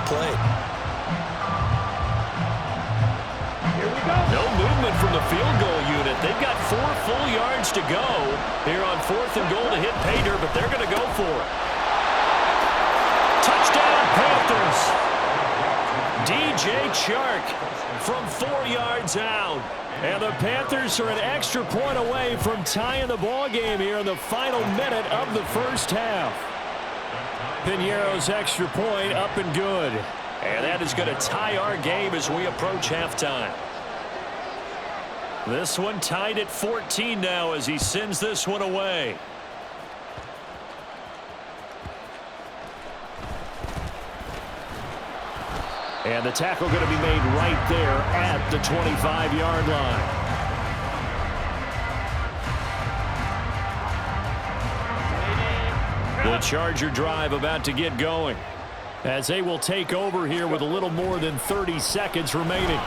played. Here we go. No movement from the field goal unit. They've got 4 full yards to go here on 4th and goal to hit pay dirt, but they're going to go for it. Touchdown, Panthers. DJ Chark from 4 yards out. And the Panthers are an extra point away from tying the ball game here in the final minute of the first half. Piñeiro's extra point up and good. And that is going to tie our game as we approach halftime. This one tied at 14 now as he sends this one away. And the tackle going to be made right there at the 25-yard line. The Charger drive about to get going as they will take over here with a little more than 30 seconds remaining.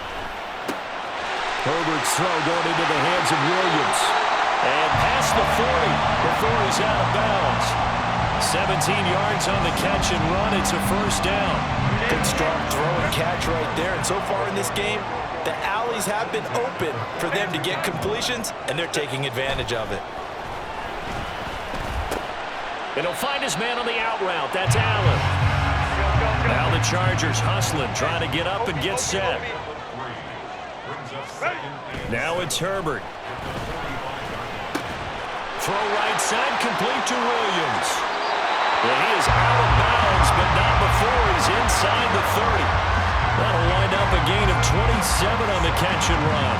Herbert's throw going into the hands of Williams. And past the 40 before he's out of bounds. 17 yards on the catch and run. It's a first down. Good strong throw and catch right there. And so far in this game, the alleys have been open for them to get completions, and they're taking advantage of it. And he'll find his man on the out route. That's Allen. Now the Chargers hustling, trying to get up and get set. Now it's Herbert. Throw right side, complete to Williams. Well, he is out of bounds, but not before he's inside the 30. That'll wind up a gain of 27 on the catch and run.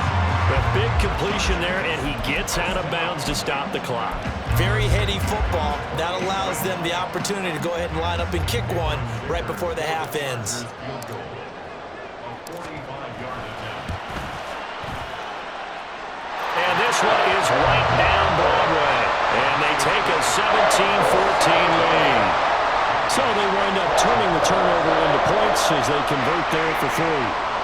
A big completion there, and he gets out of bounds to stop the clock. Very heady football. That allows them the opportunity to go ahead and line up and kick one right before the half ends. And this one is right down Broadway. And they take a 17-14 lead. So they wind up turning the turnover into points as they convert there for 3.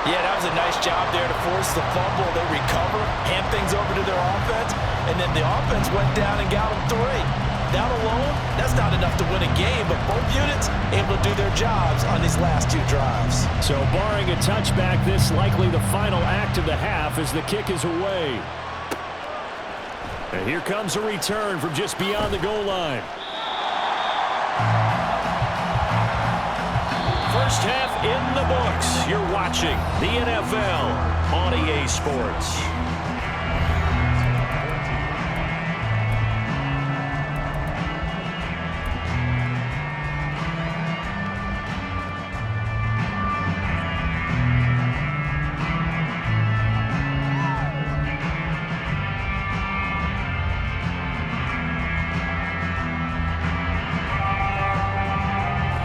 Yeah, that was a nice job there to force the fumble. They recover, hand things over to their offense, and then the offense went down and got them 3. That alone, that's not enough to win a game, but both units able to do their jobs on these last 2 drives. So barring a touchback, this likely the final act of the half as the kick is away. And here comes a return from just beyond the goal line. First half in the books. You're watching the NFL on EA Sports.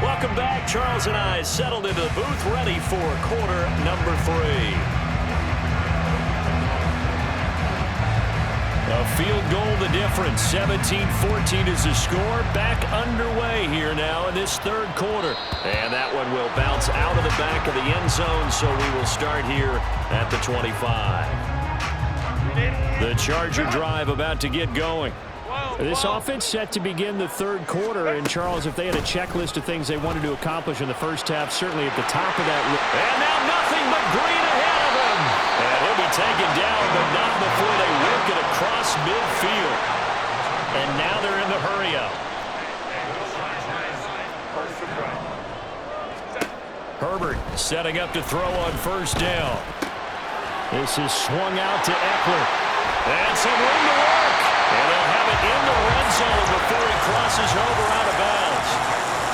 Welcome back. Charles and I settled into the booth, ready for quarter number 3. A field goal the difference. 17-14 is the score. Back underway here now in this 3rd quarter. And that one will bounce out of the back of the end zone, so we will start here at the 25. The Charger drive about to get going. This offense set to begin the 3rd quarter, and Charles, if they had a checklist of things they wanted to accomplish in the first half, certainly at the top of that. And now nothing but green ahead of him. And he'll be taken down, but not before they work it across midfield. And now they're in the hurry-up. Herbert setting up to throw on first down. This is swung out to Eckler. And some room to work. And they'll have it in the red zone before he crosses over out of bounds.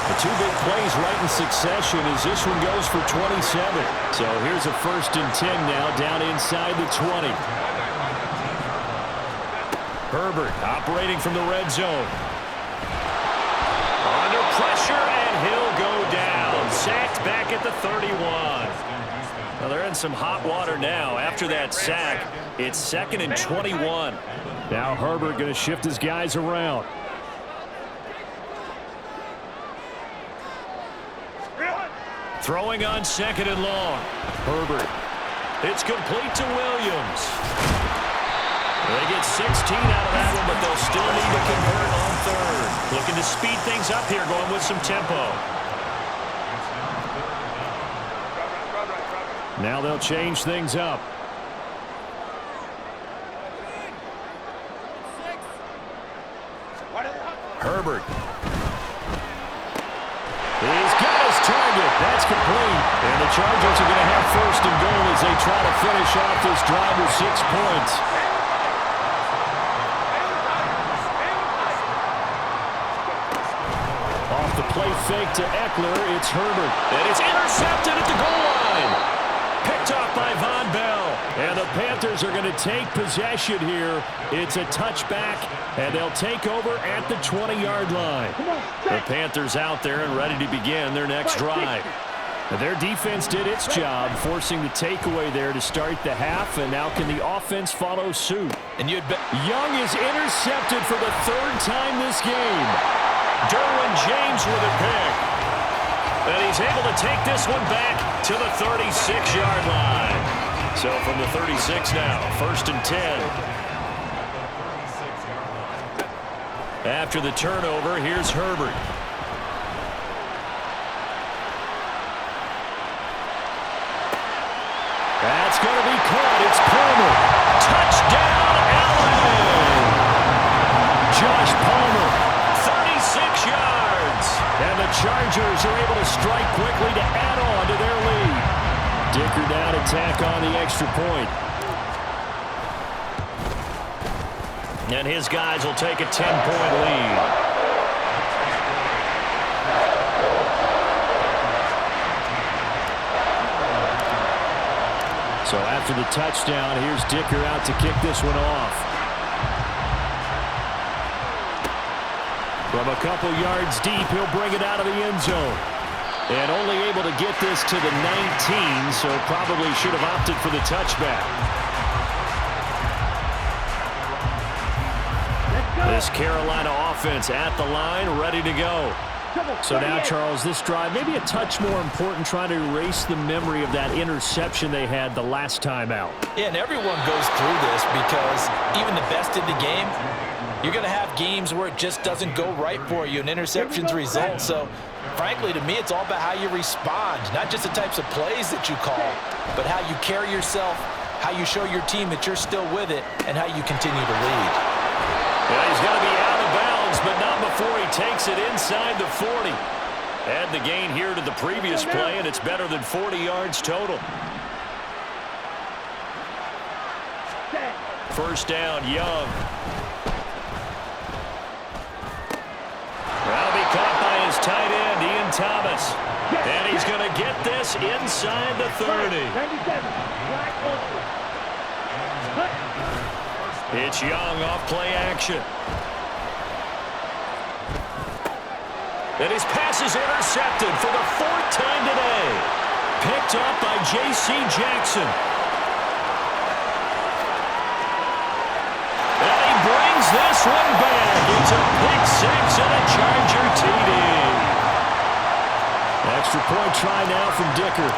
The 2 big plays right in succession as this one goes for 27. So here's a 1st and 10 now down inside the 20. Herbert operating from the red zone. Under pressure, and he'll go down. Sacked back at the 31. Well, they're in some hot water now. After that sack, it's 2nd and 21. Now Herbert going to shift his guys around. Throwing on 2nd and long. Herbert. It's complete to Williams. They get 16 out of that one, but they'll still need to convert on 3rd. Looking to speed things up here, going with some tempo. Now they'll change things up. Herbert. He's got his target. That's complete. And the Chargers are going to have first and goal as they try to finish off this drive with 6 points. Off the play fake to Eckler, it's Herbert. And it's intercepted at the goal line. Picked off by Von Bell. And the Panthers are going to take possession here. It's a touchback, and they'll take over at the 20-yard line. The Panthers out there and ready to begin their next drive. Now, their defense did its job, forcing the takeaway there to start the half, and now can the offense follow suit? And you'd bet Young is intercepted for the 3rd time this game. Derwin James with a pick. And he's able to take this one back to the 36-yard line. So from the 36 now, 1st and 10. After the turnover, here's Herbert. That's going to be caught. It's Palmer. Touchdown, Allen! Josh Palmer, 36 yards. And the Chargers are able to strike quickly to add on to their lead. Dicker down to tack on the extra point. And his guys will take a 10-point lead. So after the touchdown, here's Dicker out to kick this one off. From a couple yards deep, he'll bring it out of the end zone. And only able to get this to the 19, so probably should have opted for the touchback. This Carolina offense at the line, ready to go. So now, Charles, this drive, maybe a touch more important, trying to erase the memory of that interception they had the last time out. Yeah, and everyone goes through this because even the best in the game, you're going to have games where it just doesn't go right for you, and interceptions result. So, frankly, to me, it's all about how you respond, not just the types of plays that you call, but how you carry yourself, how you show your team that you're still with it, and how you continue to lead. Yeah, he's going to be out of bounds, but not before he takes it inside the 40. Add the gain here to the previous play, and it's better than 40 yards total. First down, Young. That'll be caught by his tight end, Ian Thomas. And he's going to get this inside the 30. It's Young off play action. And his pass is intercepted for the 4th time today. Picked up by J.C. Jackson. And he brings this one back. It's a pick 6 and a Charger TD. Extra point try now from Dicker.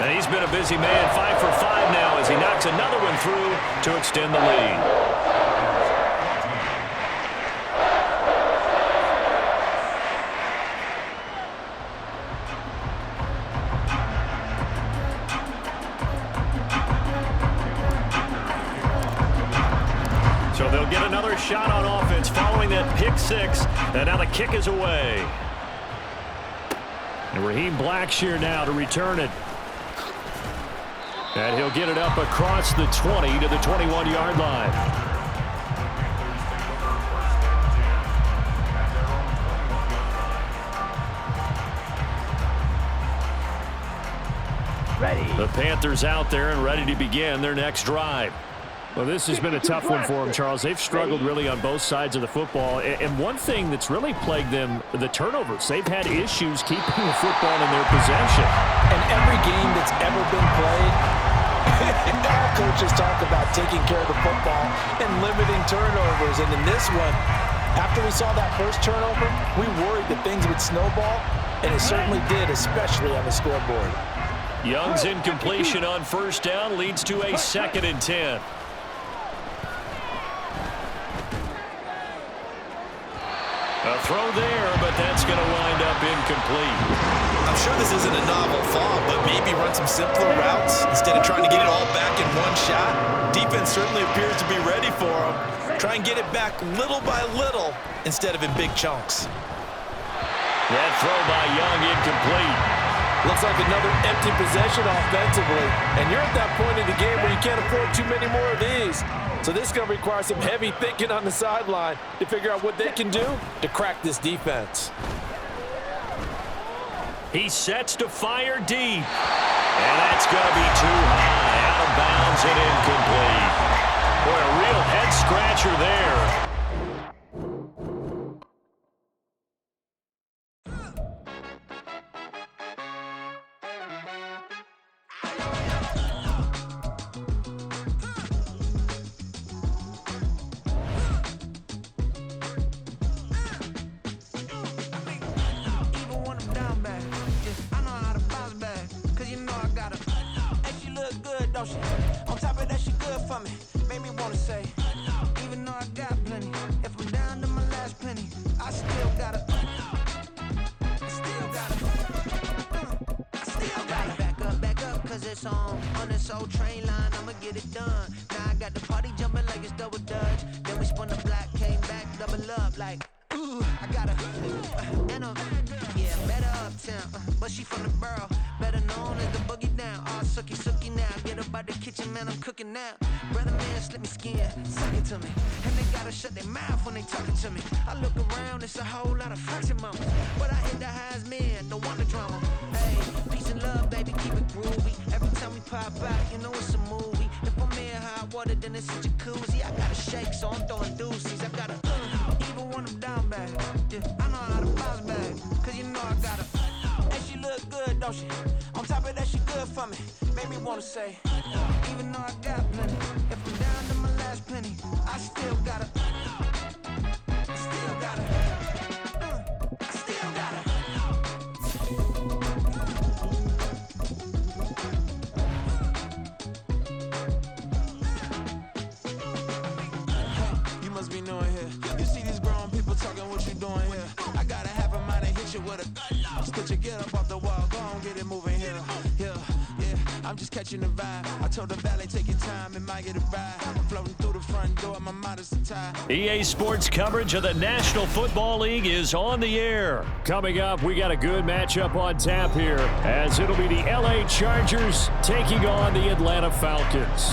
And he's been a busy man, 5 for 5 now as he knocks another one through to extend the lead. So they'll get another shot on offense following that pick 6, and now the kick is away. And Raheem Blackshear now to return it. And he'll get it up across the 20 to the 21-yard line. Ready. The Panthers out there and ready to begin their next drive. Well, this has been a tough one for them, Charles. They've struggled really on both sides of the football. And one thing that's really plagued them, the turnovers. They've had issues keeping the football in their possession. And every game that's ever been played, all coaches talk about taking care of the football and limiting turnovers. And in this one, after we saw that first turnover, we worried that things would snowball, and it certainly did, especially on the scoreboard. Young's incompletion on first down leads to a 2nd and 10. A throw there, but that's going to wind up incomplete. I'm sure this isn't a novel thought, but maybe run some simpler routes instead of trying to get it all back in one shot. Defense certainly appears to be ready for him. Try and get it back little by little instead of in big chunks. That throw by Young incomplete. Looks like another empty possession offensively. And you're at that point in the game where you can't afford too many more of these. So this is going to require some heavy thinking on the sideline to figure out what they can do to crack this defense. He sets to fire deep. And that's going to be too high. Out of bounds and incomplete. Boy, a real head-scratcher there. On top of that, she good for me. Made me wanna say, even though I got plenty, if I'm down to my last penny, I still gotta back up, cause it's on this old train line, I'ma get it done. Now I got the party jumping like it's double dutch. Then we spun the block, came back, double up like, ooh, I got a, and a, yeah, better uptown, but she from the borough, better known as the boogie down. All sookie now, get up out the kitchen, man, I'm cooking now. Brother man, slip me skin, suck it to me. And they gotta shut their mouth when they talking to me. I look around, it's a whole lot of fraction moments, but I hit the highs, man, don't want the drama. Hey, peace and love, baby, keep it groovy. Every time we pop out, you know it's a movie. If I'm in hot water, then it's a jacuzzi. I gotta shake, so I'm throwing deuces. I gotta, even when I'm down bad, yeah, I know how to bounce back, cause you know I gotta. And she look good, don't she? On top of that, she good for me. Made me wanna say, even though I got plenty, if I'm down to my last penny, I still gotta, still gotta, still gotta. You must be knowing here. You see these grown people talking, what you doing here? I gotta have a mind and hit you with a stitch you get up off the wall, go on, get it moving here. Yeah, I'm just catching the vibe. I told the valet, take your time, it might get a ride. I'm floating through the front door, my mind is tied. EA Sports coverage of the National Football League is on the air. Coming up, we got a good matchup on tap here, as it'll be the LA Chargers taking on the Atlanta Falcons.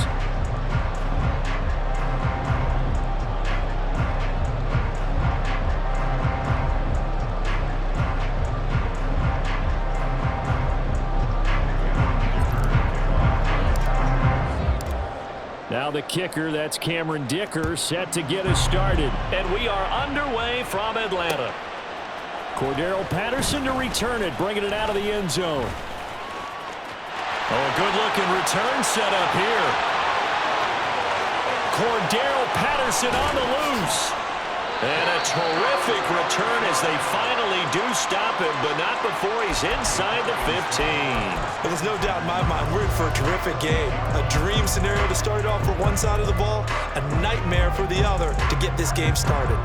Now the kicker, that's Cameron Dicker, set to get us started. And we are underway from Atlanta. Cordero Patterson to return it, bringing it out of the end zone. Oh, a good-looking return set up here. Cordero Patterson on the loose. And a terrific return as they finally do stop him, but not before he's inside the 15. Well, there's no doubt in my mind we're in for a terrific game. A dream scenario to start it off for one side of the ball, a nightmare for the other to get this game started.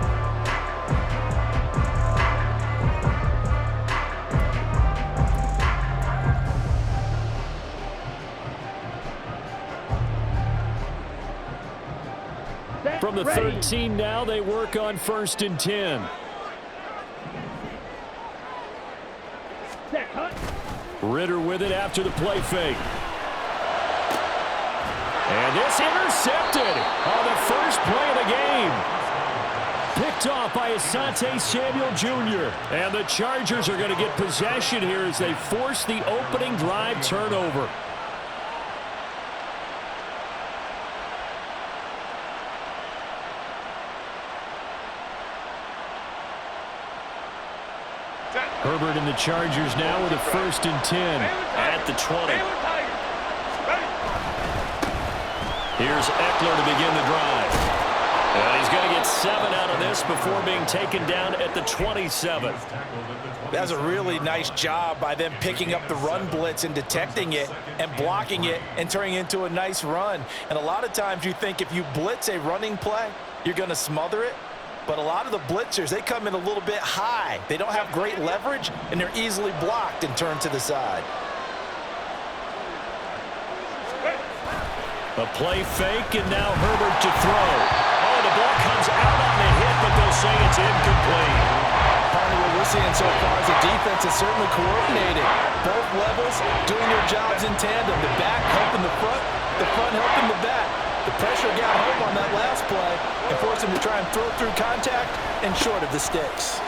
From the 13 now, they work on 1st and 10. Ritter with it after the play fake. And this intercepted on the first play of the game. Picked off by Asante Samuel Jr. And the Chargers are going to get possession here as they force the opening drive turnover. Herbert and the Chargers now with a 1st and 10 at the 20. Here's Eckler to begin the drive. And he's going to get 7 out of this before being taken down at the 27. That's a really nice job by them picking up the run blitz and detecting it and blocking it and turning it into a nice run. And a lot of times you think if you blitz a running play, you're going to smother it. But a lot of the blitzers, they come in a little bit high. They don't have great leverage, and they're easily blocked and turned to the side. A play fake, and now Herbert to throw. Oh, the ball comes out on the hit, but they'll say it's incomplete. What we're seeing so far is the defense is certainly coordinated. Both levels doing their jobs in tandem. The back helping the front helping the back. The pressure got home on that last play and forced him to try and throw through contact and short of the sticks.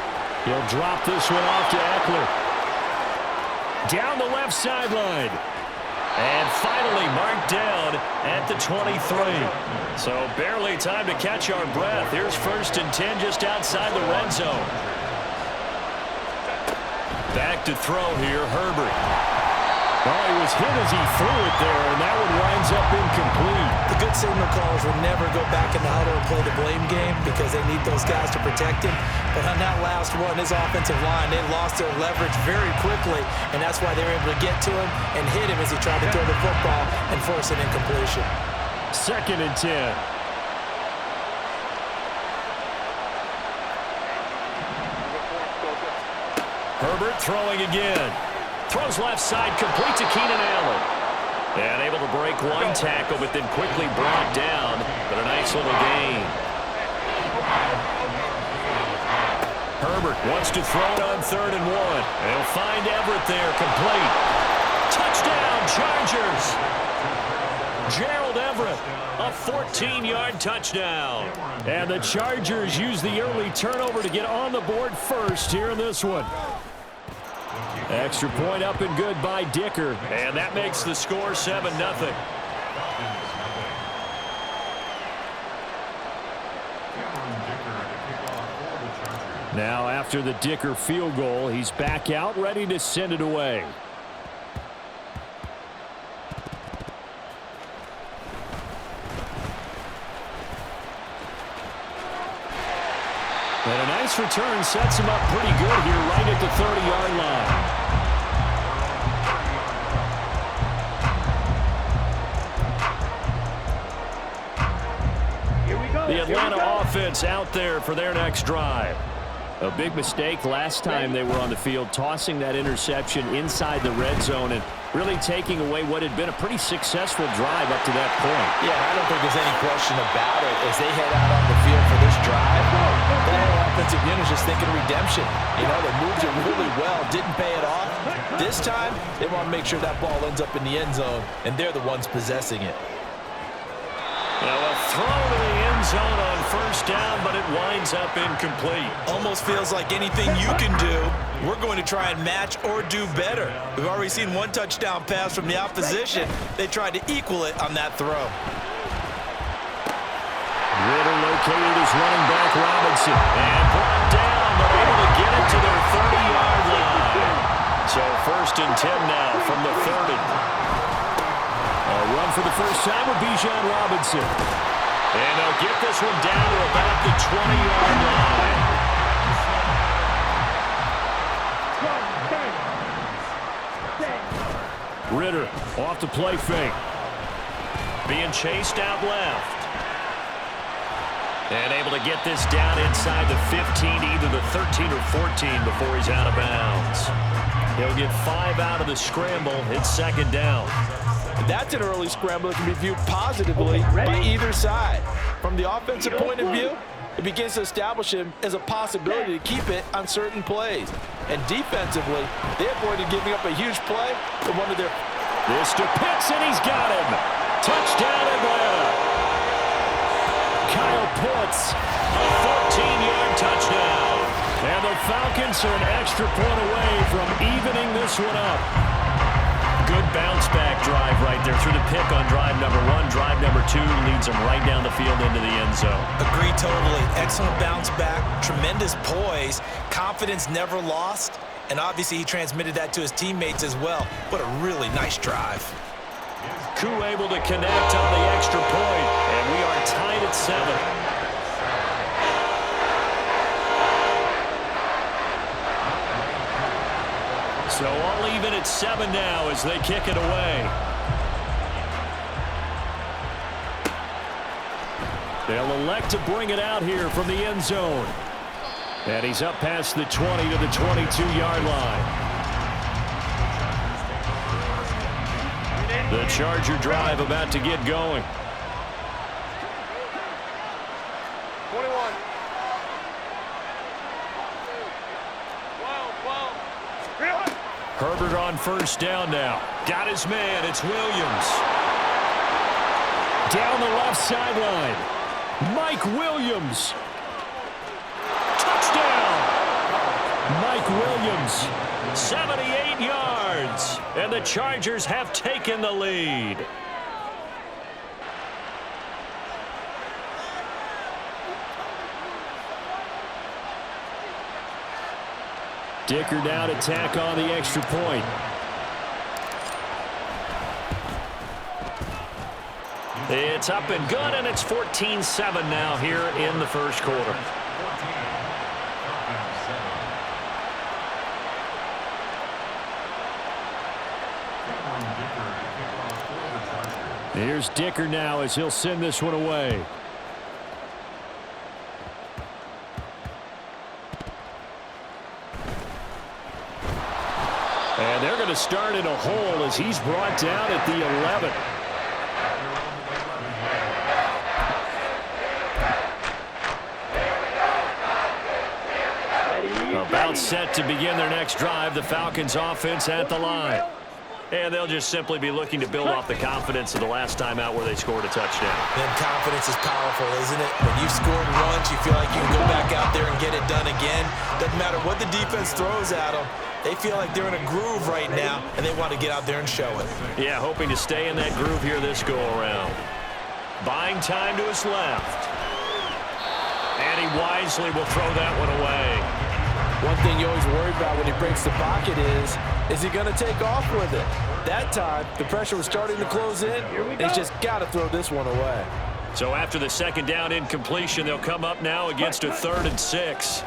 He'll drop this one off to Eckler. Down the left sideline. And finally marked down at the 23. So barely time to catch our breath. Here's 1st and 10 just outside the red zone. Back to throw here, Herbert. Oh, he was hit as he threw it there, and that one winds up incomplete. The good signal callers will never go back in the huddle and play the blame game because they need those guys to protect him. But on that last one, his offensive line, they lost their leverage very quickly, and that's why they were able to get to him and hit him as he tried to throw the football and force an incompletion. 2nd and 10. Herbert throwing again. Throws left side, complete to Keenan Allen. And able to break one tackle, but then quickly brought down. But a nice little gain. Herbert wants to throw it on 3rd and 1. And he'll find Everett there, complete. Touchdown, Chargers! Gerald Everett, a 14-yard touchdown. And the Chargers use the early turnover to get on the board first here in this one. Extra point up and good by Dicker. And that makes the score 7-0. Now after the Dicker field goal, he's back out ready to send it away. And a nice return sets him up pretty good here right at the 30-yard line. The Atlanta offense out there for their next drive. A big mistake last time they were on the field, tossing that interception inside the red zone and really taking away what had been a pretty successful drive up to that point. Yeah, I don't think there's any question about it. As they head out on the field for this drive, the whole offensive unit is just thinking redemption. You know, they moved it really well, didn't pay it off. This time, they want to make sure that ball ends up in the end zone, and they're the ones possessing it. Now a throw to the end zone on 1st down, but it winds up incomplete. Almost feels like anything you can do, we're going to try and match or do better. We've already seen one touchdown pass from the opposition. They tried to equal it on that throw. Ritter located his running back Robinson. And brought down, but able to get it to their 30-yard line. So 1st and 10 now from the 30. A run for the first time with Bijan Robinson. And they'll get this one down to about the 20-yard line. Ritter off the play fake. Being chased out left. And able to get this down inside the 15, either the 13 or 14 before he's out of bounds. He'll get 5 out of the scramble. It's 2nd down. That's an early scramble that can be viewed positively by either side. From the offensive point of view, it begins to establish him as a possibility to keep it on certain plays. And defensively, they avoided giving up a huge play to one of their... This to Pitts, and he's got him. Touchdown, Atlanta. Kyle Pitts, a 14-yard touchdown. And the Falcons are an extra point away from evening this one up. Good bounce-back drive right there through the pick on drive number 1. Drive number 2 leads them right down the field into the end zone. Agreed totally. Excellent bounce-back, tremendous poise, confidence never lost, and obviously he transmitted that to his teammates as well. What a really nice drive. Koo able to connect on the extra point, and we are tied at 7. So all even at 7 now as they kick it away. They'll elect to bring it out here from the end zone. And he's up past the 20 to the 22-yard line. The Charger drive about to get going. 21. Herbert on first down now. Got his man. It's Williams. Down the left sideline. Mike Williams. Touchdown. Mike Williams. 78 yards. And the Chargers have taken the lead. Dicker now to tack on the extra point. It's up and good, and it's 14-7 now here in the first quarter. Here's Dicker now as he'll send this one away. And they're going to start in a hole as he's brought down at the 11. About set to begin their next drive. The Falcons offense at the line. And they'll just simply be looking to build off the confidence of the last time out where they scored a touchdown. Then confidence is powerful, isn't it? When you've scored once, you feel like you can go back out there and get it done again. Doesn't matter what the defense throws at them. They feel like they're in a groove right now, and they want to get out there and show it. Yeah, hoping to stay in that groove here this go-around. Buying time to his left. And he wisely will throw that one away. One thing you always worry about when he breaks the pocket is he going to take off with it? That time, the pressure was starting to close in. He's just got to throw this one away. So after the second down incompletion, they'll come up now against a 3rd and 6.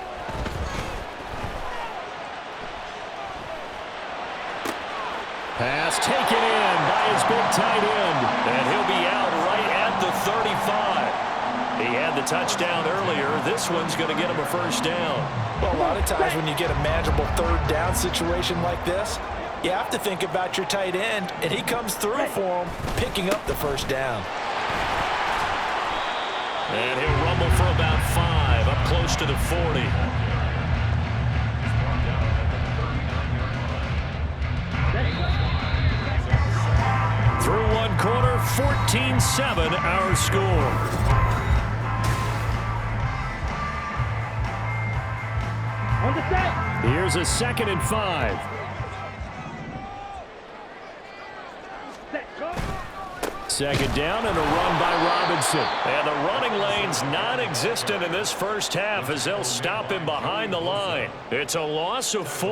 Pass taken in by his big tight end. And he'll be out right at the 35. He had the touchdown earlier. This one's going to get him a first down. Well, a lot of times when you get a manageable 3rd down situation like this, you have to think about your tight end, and he comes through for him, picking up the first down. And he'll rumble for about 5, up close to the 40. Through one quarter, 14-7 our score. Here's a 2nd and 5. Second down and a run by Robinson. And the running lane's non-existent in this first half as they'll stop him behind the line. It's a loss of 4.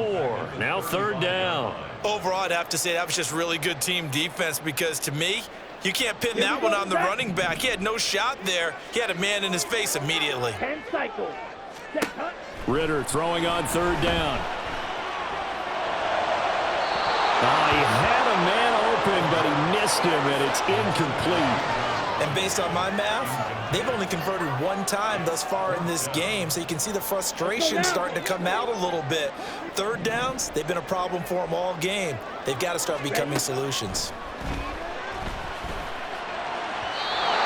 Now 3rd down. Overall, I'd have to say that was just really good team defense because, to me, you can't pin that one on the running back. He had no shot there. He had a man in his face immediately. 10 cycles. Ritter throwing on 3rd down. He had a man open, but he missed him, and it's incomplete. And based on my math, they've only converted one time thus far in this game, so you can see the frustration starting to come out a little bit. 3rd downs, they've been a problem for them all game. They've got to start becoming solutions.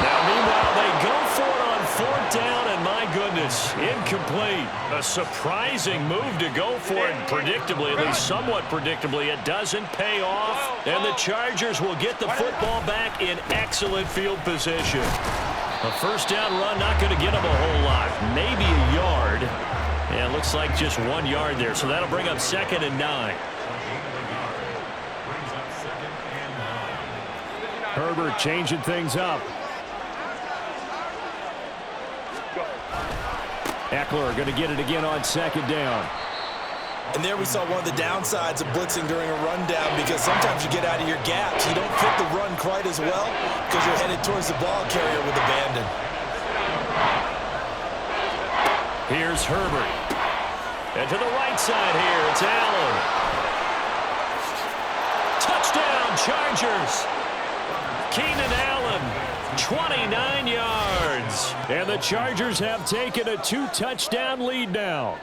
Now, meanwhile, they go for it on 4th down, and my goodness, incomplete. A surprising move to go for it, predictably, at least somewhat predictably. It doesn't pay off, and the Chargers will get the football back in excellent field position. A first down run not going to get them a whole lot, maybe a yard. And looks like just 1 yard there, so that'll bring up 2nd and 9. Herbert changing things up. Eckler going to get it again on 2nd down. And there we saw one of the downsides of blitzing during a rundown because sometimes you get out of your gaps. You don't fit the run quite as well because you're headed towards the ball carrier with abandon. Here's Herbert. And to the right side here, it's Allen. Touchdown, Chargers. Keenan Allen 29 yards. And the Chargers have taken a 2-touchdown lead now.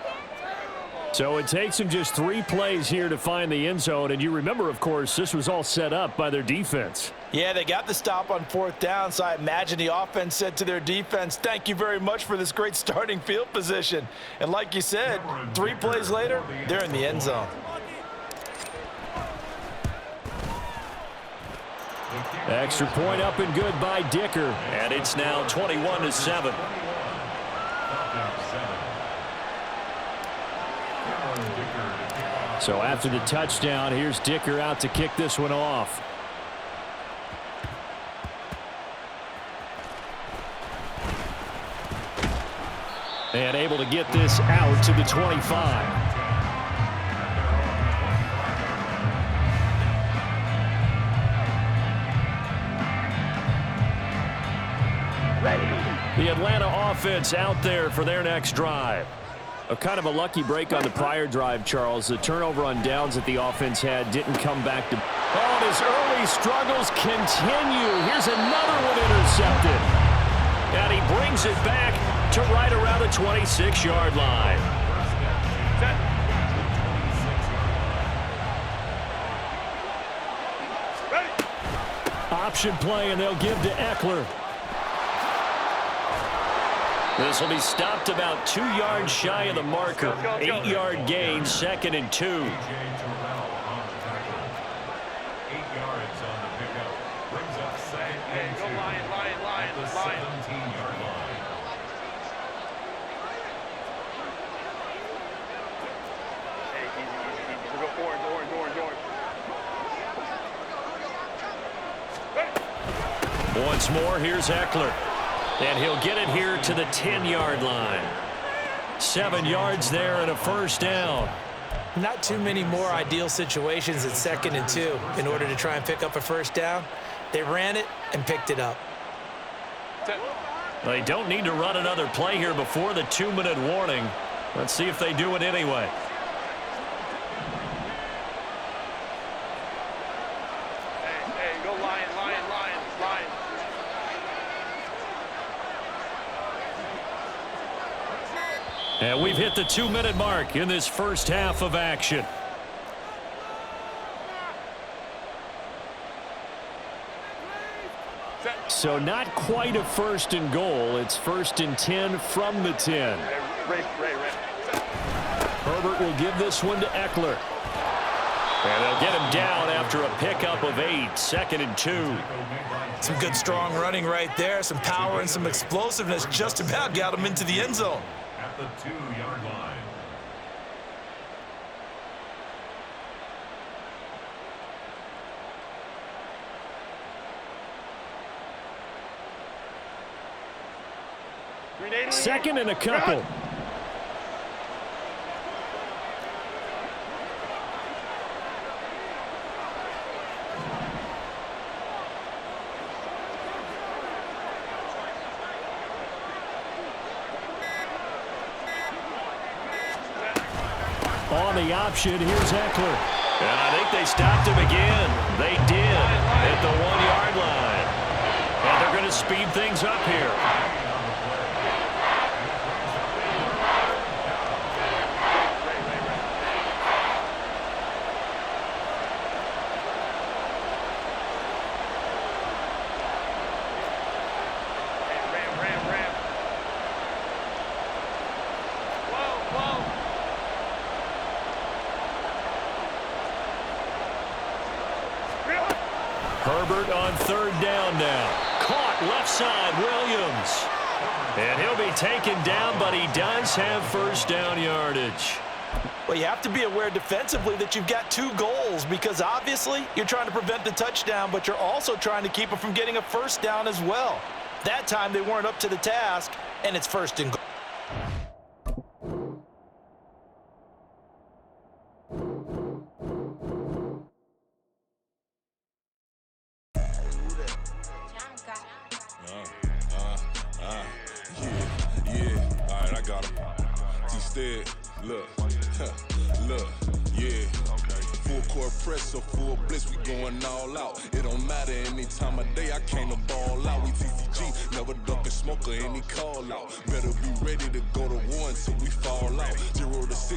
So it takes them just 3 plays here to find the end zone. And you remember, of course, this was all set up by their defense. Yeah, they got the stop on 4th down, so I imagine the offense said to their defense, thank you very much for this great starting field position. And like you said, 3 plays later, they're in the end zone. Extra point up and good by Dicker. And it's now 21-7. So after the touchdown, here's Dicker out to kick this one off. And able to get this out to the 25. The Atlanta offense out there for their next drive. A kind of a lucky break on the prior drive, Charles. The turnover on downs that the offense had didn't come back to... Oh, and his early struggles continue. Here's another one intercepted. And he brings it back to right around the 26-yard line. Option play, and they'll give to Eckler. This will be stopped about 2 yards shy of the marker. 8-yard gain, 2nd and 2. 8 yards on the pickup. Brings up 2nd and 2. Go Lion, Lion, Lion, At the Lion. 17-yard line. Hey, easy. We'll go orange. Once more, here's Eckler. And he'll get it here to the 10-yard line. 7 yards there and a 1st down. Not too many more ideal situations at 2nd and 2 in order to try and pick up a 1st down. They ran it and picked it up. They don't need to run another play here before the 2-minute warning. Let's see if they do it anyway. Hey, go Lion, Lion. And we've hit the 2-minute mark in this first half of action. So not quite a 1st and goal. It's 1st and 10 from the 10. Ray. Herbert will give this one to Eckler. And they'll get him down after a pickup of 8. 2nd and 2. Some good strong running right there. Some power and some explosiveness just about got him into the end zone. At the 2-yard line. Second and a couple. On the option, here's Eckler. And I think they stopped him again. They did at the 1-yard line. And they're going to speed things up here. Ram. Whoa. Herbert on 3rd down now. Caught left side, Williams. And he'll be taken down, but he does have 1st down yardage. Well, you have to be aware defensively that you've got 2 goals because obviously you're trying to prevent the touchdown, but you're also trying to keep it from getting a 1st down as well. That time they weren't up to the task, and it's 1st and goal. Yeah. All right, I got him. Instead, look, yeah. Full Hardcore press or full blitz, we going all out. It don't matter any time of day, I came to ball out. We TCG, never duck a smoker, any call out. Better be ready to go to war until we fall out. 0 to 60.